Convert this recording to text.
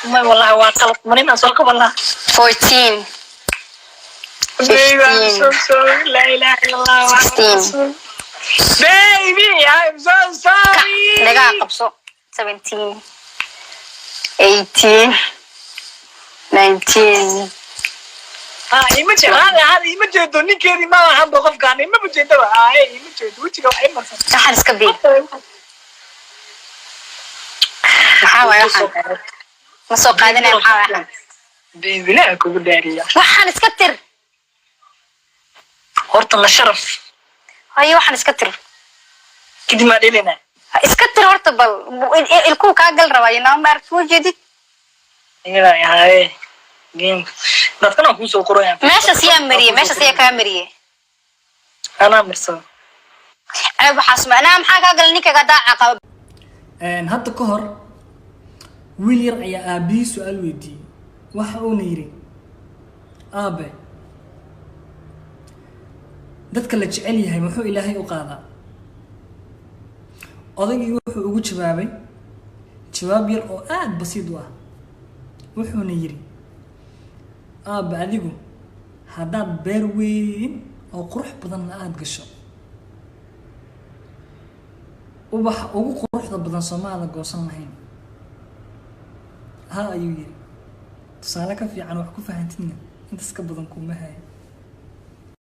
ما والله واقلب منين أسولك والله 14 Baby, I'm so sorry. لا إله إلا الله. 16 Baby, I'm so sorry. دقيقة قبصو 17 18 19 إيمتى هذا إيمتى دوني كذي ما هم بقف كان إيمتى بجد بقى إيمتى وش كم أي مرة waxaan iska bii maxaa waay waxaan ma soo qaadanaya maxaa waay waxaan Baby لا أكو دارية waxaan iska tir horta la sharaf hayo waxaan iska tir kadib ma dhelina iska tir horta bal ilkuu kaa gal rabaa inaa ma aragti wajeedid ila yahay game dadkana ku soo qoraya meesha siyaa mariye meesha siyaa kaa mariye ana mirso ay waxaas macnaa maxaa kaa gal ninka daaca qaba hadda ka hor wiil yar ayaa aabihiis su'aal weydiiyey waxa uuna yidhi aabe dadka la jecel yahay muxuu ilaahay u qaadaa odaygii wuxuu ugu jawaabay jawaab yar oo aad basiid u ah wuxuuna yidhi aabe adigu haddaad beer weyn oo qurux badanna aada gasho ubaxa ugu quruxda badan Soomaaliya goosan lahayn ha ayuu yiri tusaale ka fiican wax ku fahantina intaas ka badan kuma hayo